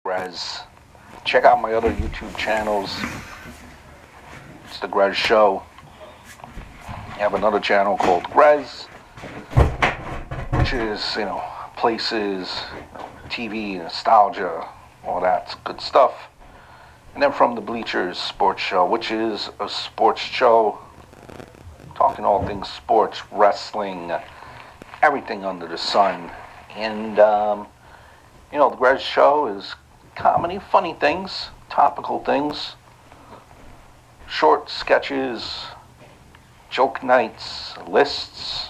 Gres. Check out my other YouTube channels. It's the Gres Show. I have another channel called Gres, which is, places, TV, nostalgia, all that good stuff. And then From the Bleachers Sports Show, which is a sports show talking all things sports, wrestling, everything under the sun. And, the Gres Show is comedy, funny things, topical things, short sketches, joke nights, lists,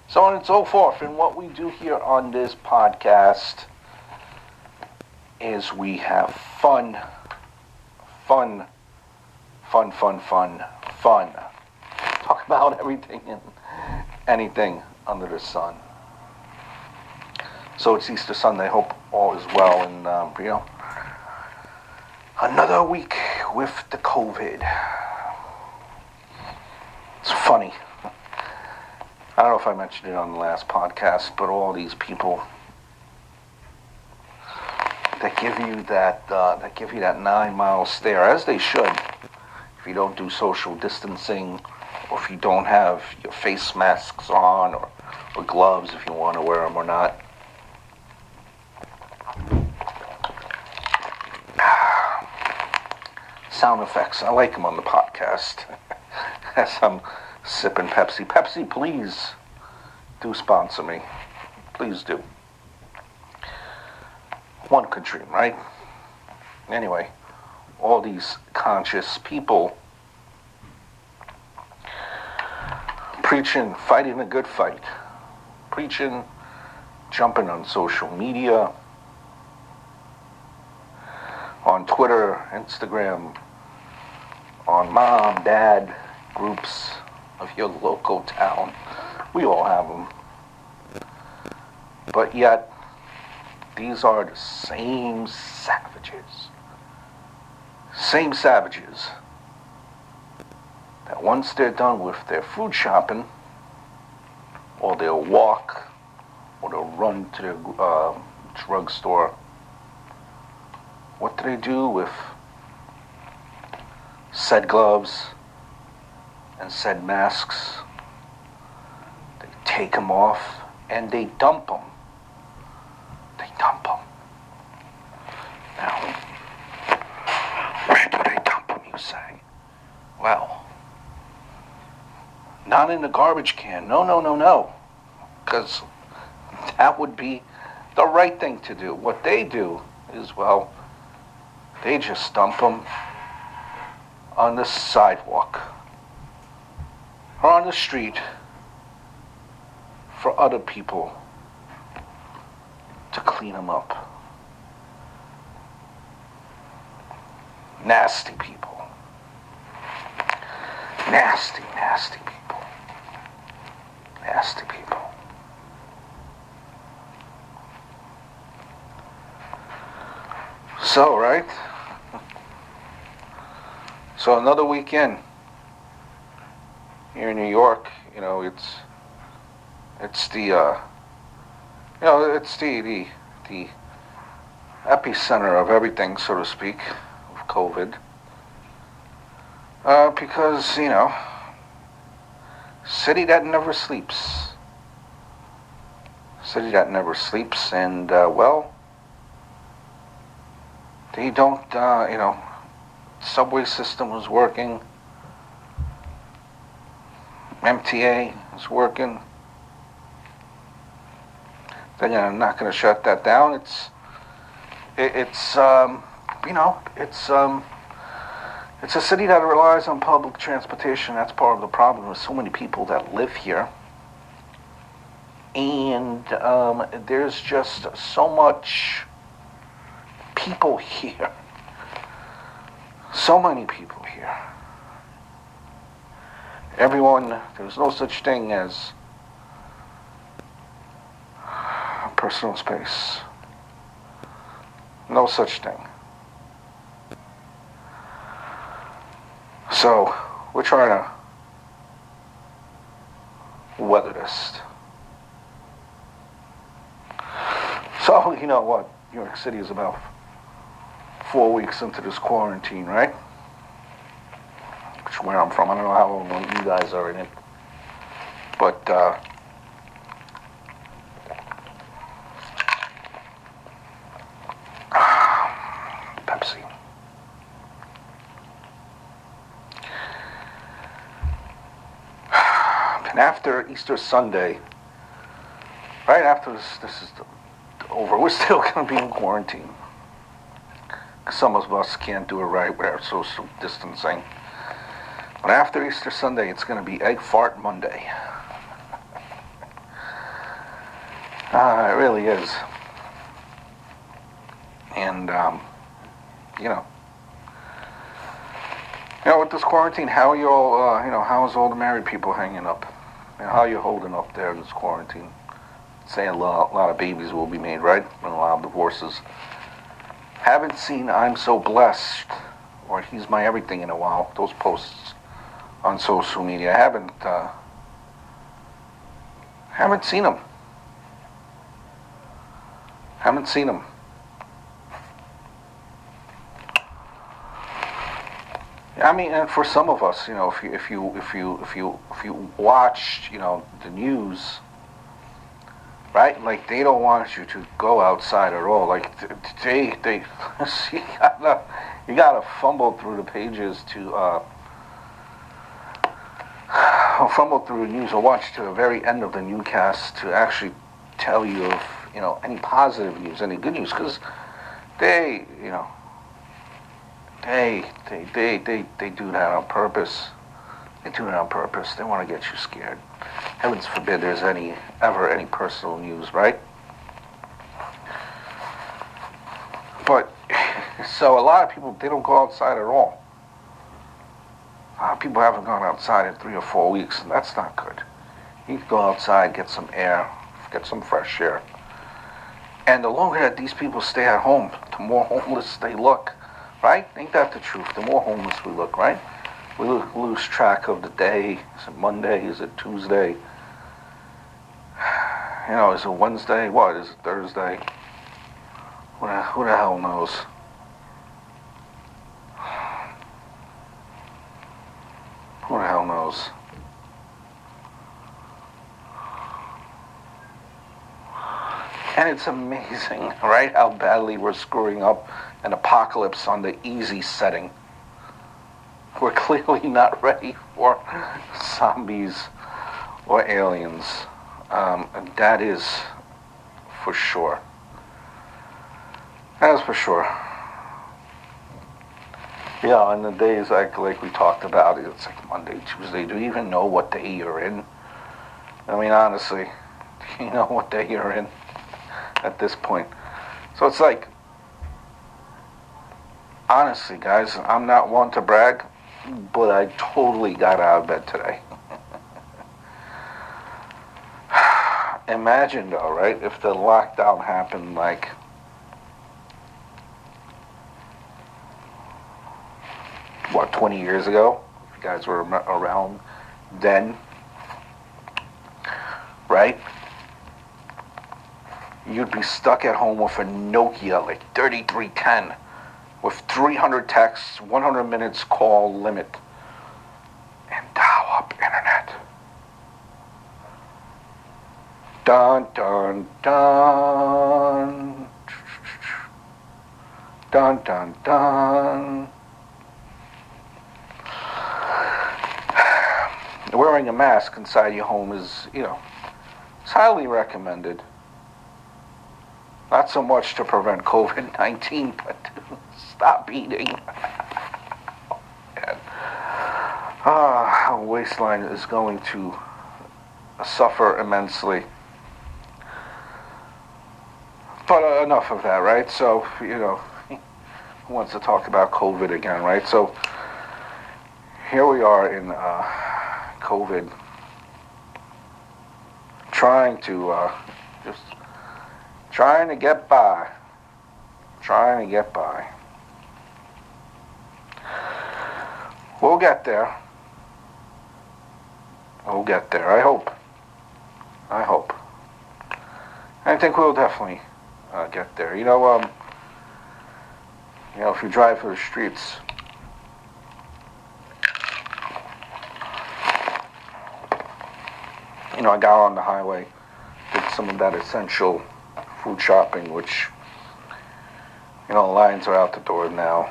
so on and so forth. And what we do here on this podcast is we have fun. Talk about everything and anything under the sun. So it's Easter Sunday. Hope all is well. And, another week with the COVID. It's funny. I don't know if I mentioned it on the last podcast, but all these people that give you that 9-mile stare, as they should, if you don't do social distancing, or if you don't have your face masks on, or gloves if you want to wear them or not. Sound effects, I like them on the podcast. As I'm sipping Pepsi. Pepsi, please do sponsor me. Please do. One could dream, right? Anyway, all these conscious people preaching, fighting a good fight. Preaching, jumping on social media, on Twitter, Instagram, on mom, dad groups of your local town. We all have them. But yet, these are the same savages. Same savages that once they're done with their food shopping, or their walk, or they'll run to the drugstore, what do they do with said gloves and said masks? They take them off and they dump them. Now, where do they dump them, you say? Well, not in the garbage can. No. Because that would be the right thing to do. What they do is, they just dump them on the sidewalk or on the street for other people to clean them up. Nasty people. Nasty people. Nasty people. So, right? So another weekend here in New York, it's the epicenter of everything, so to speak, of COVID. Because, city that never sleeps. City that never sleeps, and, they don't, subway system was working. MTA is working. They're not going to shut that down. It's a city that relies on public transportation. That's part of the problem. There's so many people that live here, and there's just so much people here. So many people here. There's no such thing as personal space. No such thing. So, we're trying to weather this. So, you know what New York City is about 4 weeks into this quarantine, right? Which is where I'm from. I don't know how long you guys are in it. But, Pepsi. And after Easter Sunday, right after this is over, we're still going to be in quarantine. Some of us can't do it right with our social distancing. But after Easter Sunday, it's going to be Egg Fart Monday. It really is. And, with this quarantine, how are you all, how is all the married people hanging up? How are you holding up there in this quarantine? Saying a lot of babies will be made, right? And a lot of divorces. Haven't seen I'm So Blessed or He's My Everything in a while. Those posts on social media. I haven't seen them. Haven't seen them. I mean, and for some of us, if you watched, the news, right? Like they don't want you to go outside at all. Like they you gotta fumble through the pages to fumble through the news or watch to the very end of the newscast to actually tell you of any positive news, any good news, because they do that on purpose. They do it on purpose. They want to get you scared. Heavens forbid there's ever any personal news, right? But so a lot of people, they don't go outside at all. People haven't gone outside in 3 or 4 weeks, and that's not good. You can go outside, get some air, get some fresh air. And the longer that these people stay at home, the more homeless they look, right? Ain't that the truth? The more homeless we look, right? We lose track of the day. Is it Monday? Is it Tuesday? Is it Wednesday? What? Is it Thursday? Who the hell knows? Who the hell knows? And it's amazing, right, how badly we're screwing up an apocalypse on the easy setting. We're clearly not ready for zombies or aliens. And that is for sure. That is for sure. Yeah, and the days like we talked about, it's like Monday, Tuesday. Do you even know what day you're in? I mean, honestly, do you know what day you're in at this point? So it's like, honestly, guys, I'm not one to brag, but I totally got out of bed today. Imagine though, right, if the lockdown happened like what, 20 years ago? If you guys were around then, right? You'd be stuck at home with a Nokia like 3310 with 300 texts, 100 minutes call limit, and dial-up internet. Dun, dun, dun. Dun, dun, dun. Wearing a mask inside your home is, it's highly recommended. Not so much to prevent COVID-19, but to stop eating. Our waistline is going to suffer immensely. But enough of that, right? So, who wants to talk about COVID again, right? So, here we are in COVID, trying to get by. Trying to get by. We'll get there. We'll get there. I hope. I think we'll definitely get there. You know, if you drive through the streets, you know, I got on the highway, did some of that essential food shopping, which, you know, lines are out the door now.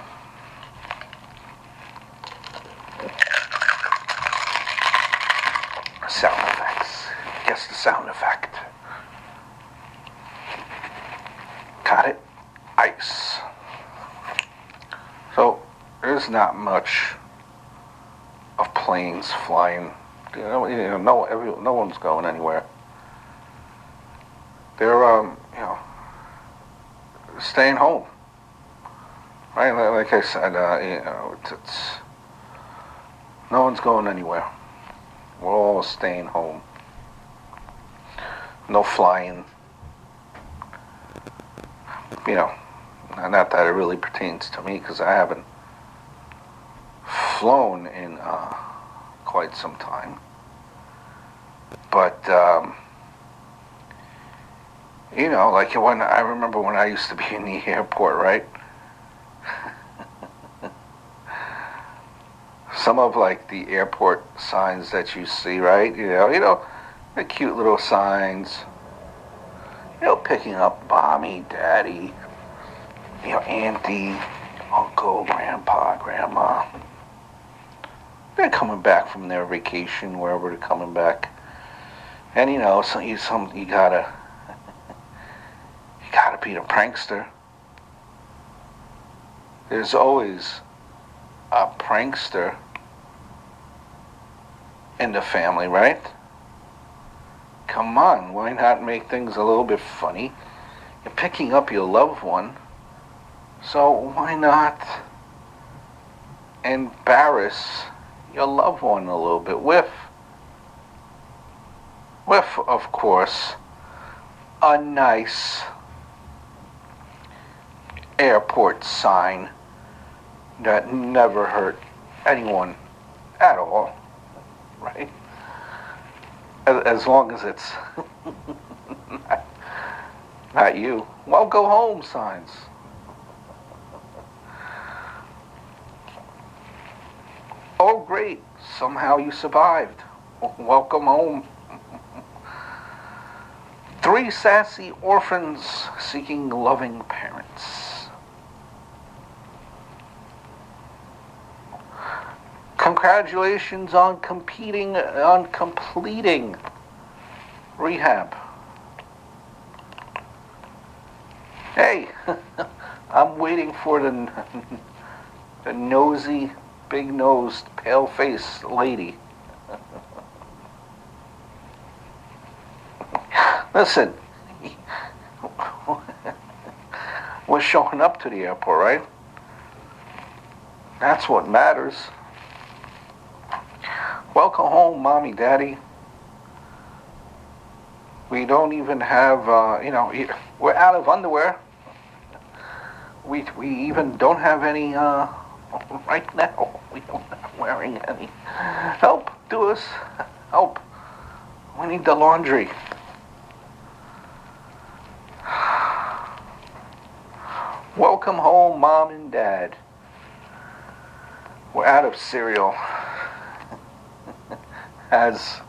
Sound effects. Guess the sound effect. Got it? Ice. So, there's not much of planes flying. No one's going anywhere. They're, you know, staying home. Right? Like I said, you know, it's no one's going anywhere. We're all staying home. No flying. You know, not that it really pertains to me because I haven't flown in quite some time. But, you know, like I remember when I used to be in the airport, right? Some of like the airport signs that you see, right? You know, the cute little signs. You know, picking up mommy, daddy, you know, auntie, uncle, grandpa, grandma. They're coming back from their vacation, wherever they're coming back. And you know, so you gotta be the prankster. There's always a prankster in the family, right? Come on, why not make things a little bit funny? You're picking up your loved one, so why not embarrass your loved one a little bit with, of course, a nice airport sign that never hurt anyone at all, right? As long as it's not you. Well, go home signs. Oh, great. Somehow you survived. Welcome home. 3 sassy orphans seeking loving parents. Congratulations on completing rehab. Hey, I'm waiting for the nosy, big-nosed, pale-faced lady. Listen, we're showing up to the airport, right? That's what matters. Welcome home, mommy, daddy. We don't even have, you know, we're out of underwear. We even don't have any, right now. We don't have wearing any. Help, do us. Help. We need the laundry. Welcome home, mom and dad. We're out of cereal. As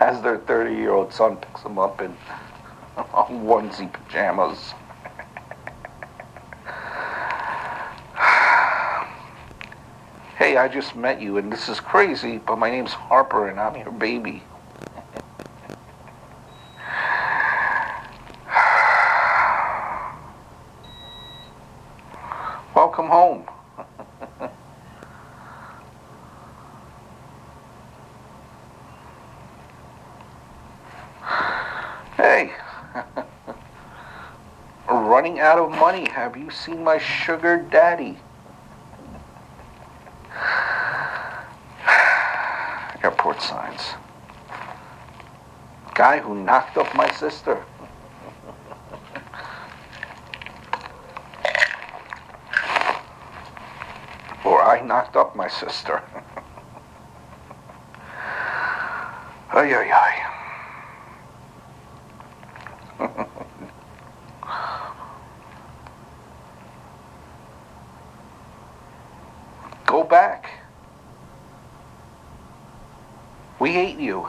their 30-year-old son picks them up in onesie pajamas. Hey, I just met you and this is crazy, but my name's Harper and I'm your baby. Welcome home. Hey, running out of money. Have you seen my sugar daddy? Airport signs. Guy who knocked up my sister. Or I knocked up my sister. Ay, ay, ay. back. We hate you.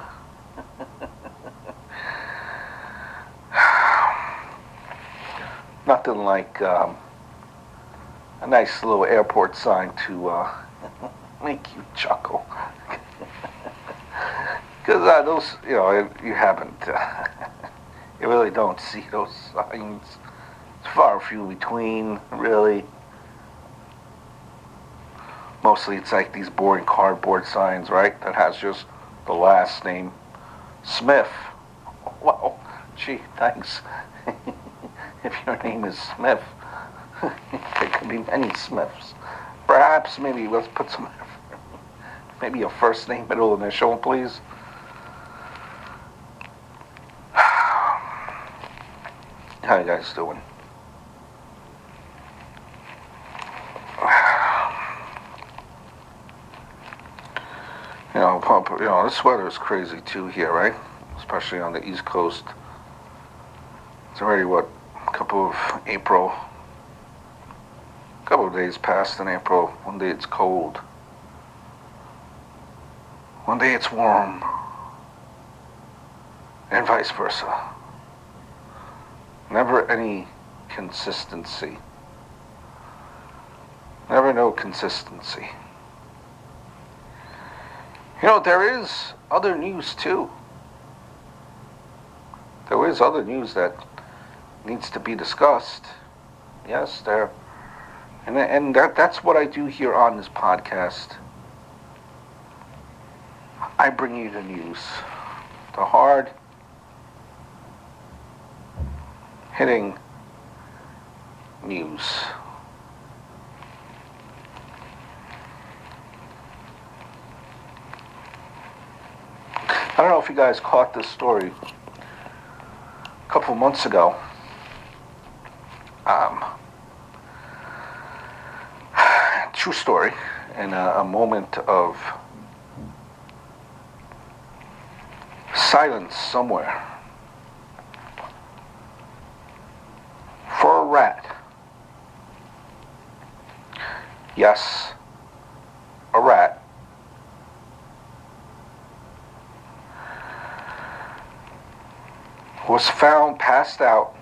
Nothing like a nice little airport sign to make you chuckle. Because those, you haven't, you really don't see those signs. It's far and few between, really. Mostly it's like these boring cardboard signs, right? That has just the last name, Smith. Well, gee, thanks. If your name is Smith, there could be many Smiths. Perhaps, maybe, let's put some, maybe a first name, middle initial, please. How you guys doing? This weather is crazy too here, right? Especially on the East Coast. It's already, a couple of days past in April. One day it's cold. One day it's warm. And vice versa. Never any consistency. Never no consistency. There is other news too. There is other news that needs to be discussed. Yes, there. And that's what I do here on this podcast. I bring you the news. The hard hitting news. I don't know if you guys caught this story a couple months ago. True story. In a moment of silence somewhere for a rat. Yes, a rat. Was found passed out,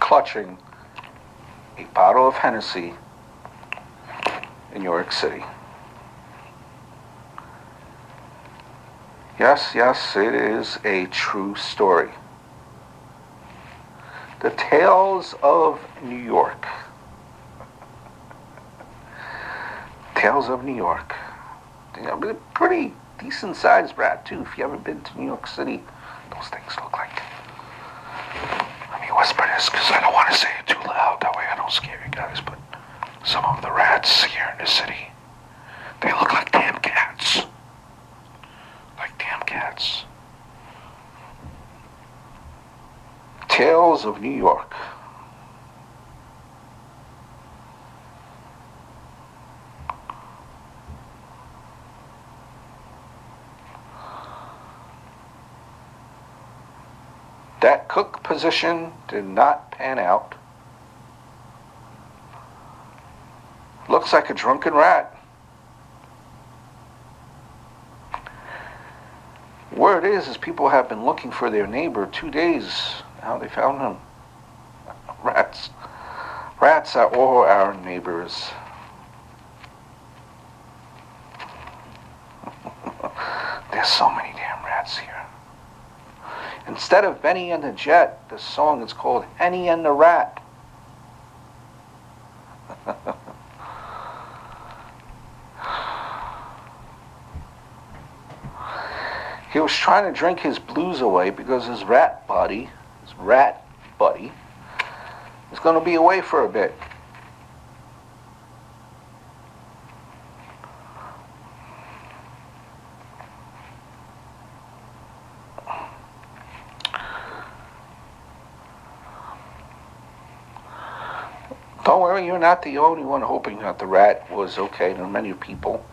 clutching a bottle of Hennessy in New York City. Yes, it is a true story. The Tales of New York. Tales of New York. Pretty decent sized rat too. If you haven't been to New York City, those things look like. Let me whisper this because I don't want to say it too loud. That way I don't scare you guys. But some of the rats here in the city, they look like damn cats. Like damn cats. Tales of New York. That cook position did not pan out. Looks like a drunken rat. Word is people have been looking for their neighbor 2 days. Now they found him. Rats. Rats are all our neighbors. There's so many damn rats here. Instead of Benny and the Jet, the song is called Henny and the Rat. He was trying to drink his blues away because his rat buddy, is going to be away for a bit. Don't worry, you're not the only one hoping that the rat was okay. There are many people.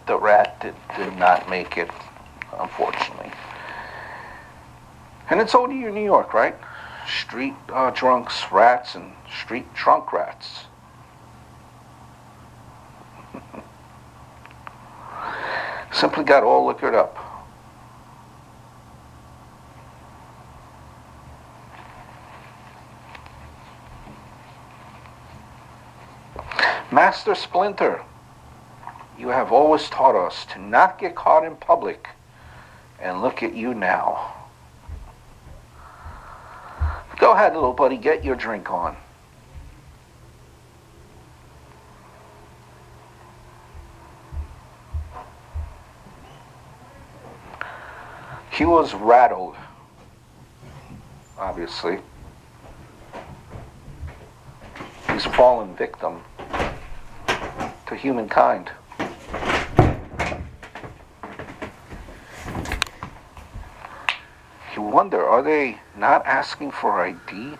The rat did not make it, unfortunately. And it's only in New York, right? street drunks, rats, and street drunk rats. Simply got all liquored up. Master Splinter, you have always taught us to not get caught in public, and look at you now. Go ahead, little buddy, get your drink on. He was rattled, obviously. He's fallen victim to humankind. You wonder, are they not asking for ID to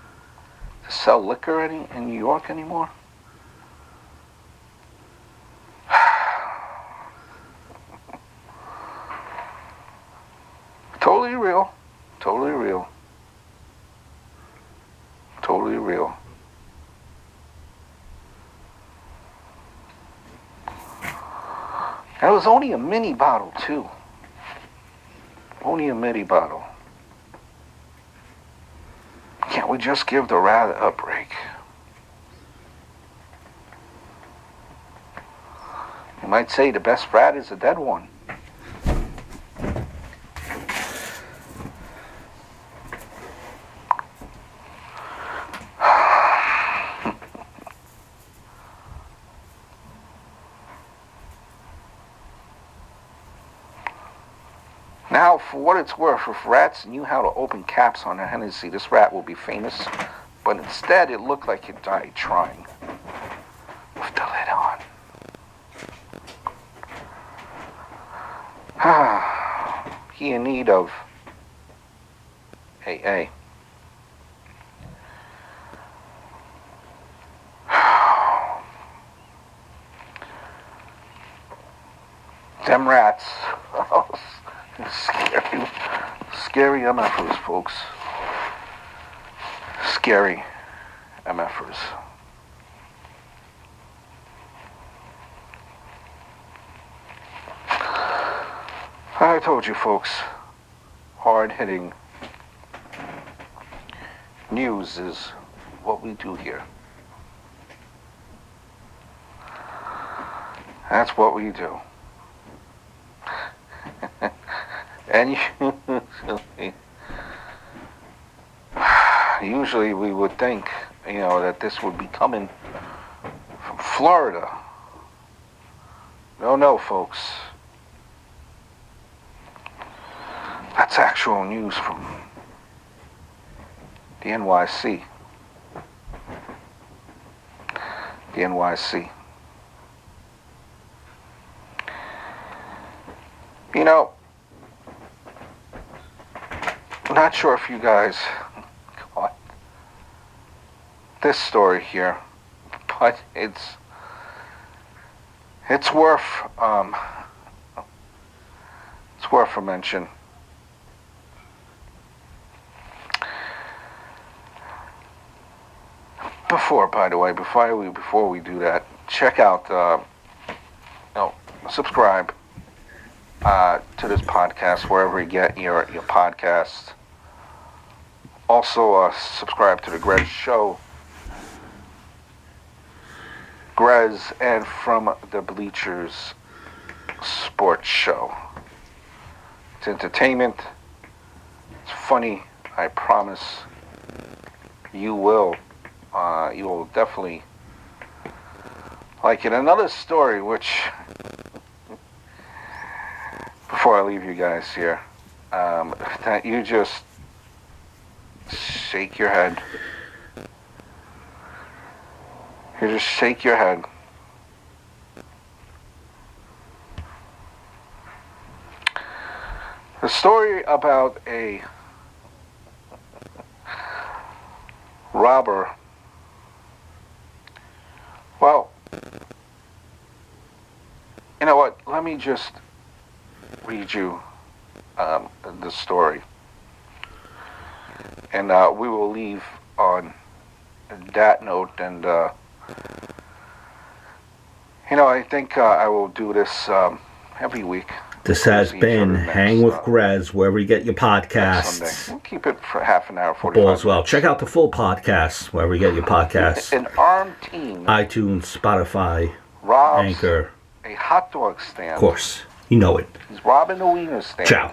sell liquor in New York anymore? Totally real. Totally real. Totally real. And it was only a mini bottle, too. Only a mini bottle. Can't we just give the rat a break? You might say the best rat is a dead one. Now, for what it's worth, if rats knew how to open caps on a Hennessy, this rat will be famous. But instead, it looked like it died trying. With the lid on. He in need of AA. Them rats. Scary MFers, folks. Scary MFers. I told you, folks, hard-hitting news is what we do here. That's what we do. And usually we would think, that this would be coming from Florida. No, folks. That's actual news from the NYC. The NYC. I'm not sure if you guys caught this story here, but it's worth a mention. Before we do that, check out subscribe to this podcast wherever you get your podcasts. Also, subscribe to the Gres Show, Gres and From the Bleachers Sports Show. It's entertainment. It's funny. I promise you will definitely like it. Another story, which before I leave you guys here, that you just shake your head. You just shake your head. The story about a robber. Well, you know what? Let me just read you the story. And we will leave on that note. And I think I will do this every week. This has been Hang with Gres, wherever you get your podcasts. We'll keep it for half an hour, 45 minutes. Well. Check out the full podcast, wherever you get your podcasts. An armed team. iTunes, Spotify, robs Anchor. A hot dog stand. Of course, you know it. He's robbing the wiener stand. Ciao.